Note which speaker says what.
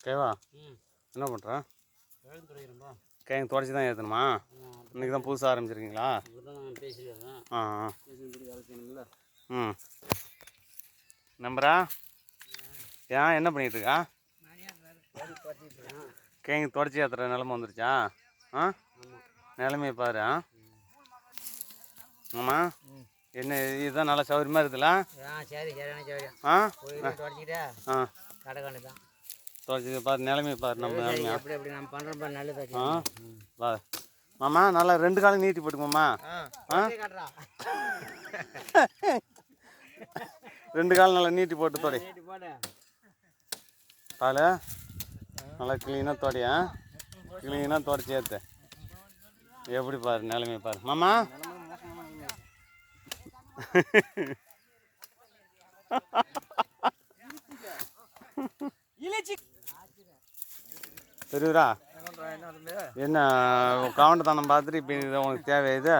Speaker 1: கேவா என்ன பண்ணுற? கிழங்கு தொடச்சி தான் ஏற்றணுமா? இன்றைக்கி தான் புதுசாக ஆரம்பிச்சிருக்கீங்களா? ம் நம்பரா ஏன் என்ன பண்ணிகிட்டு இருக்கா? கிழங்கு தொடச்சி ஏற்றுற நிலமை வந்துருச்சா? நிலமையை பாரு. ஆமாம் என்ன இதுதான் நல்லா சௌகரியமாக இருக்குதுல்ல? தொடச்சி பாரு, நிலமையை பாரு. நம்ம நிலமையா பாரு மாமா. நல்லா 2 காலம் நீட்டி போட்டுக்கோமா. 2 காலம் நல்லா நீட்டி போட்டு தொடி பால். நல்லா க்ளீனாக தொடையா, க்ளீனாக தொடச்சி ஏற்று. எப்படி பாரு நிலமையை பாரு மாமா. தெரியுதா என்ன கவுண்டத்தனம் பார்த்துட்டு இப்போ உனக்கு தேவை இது?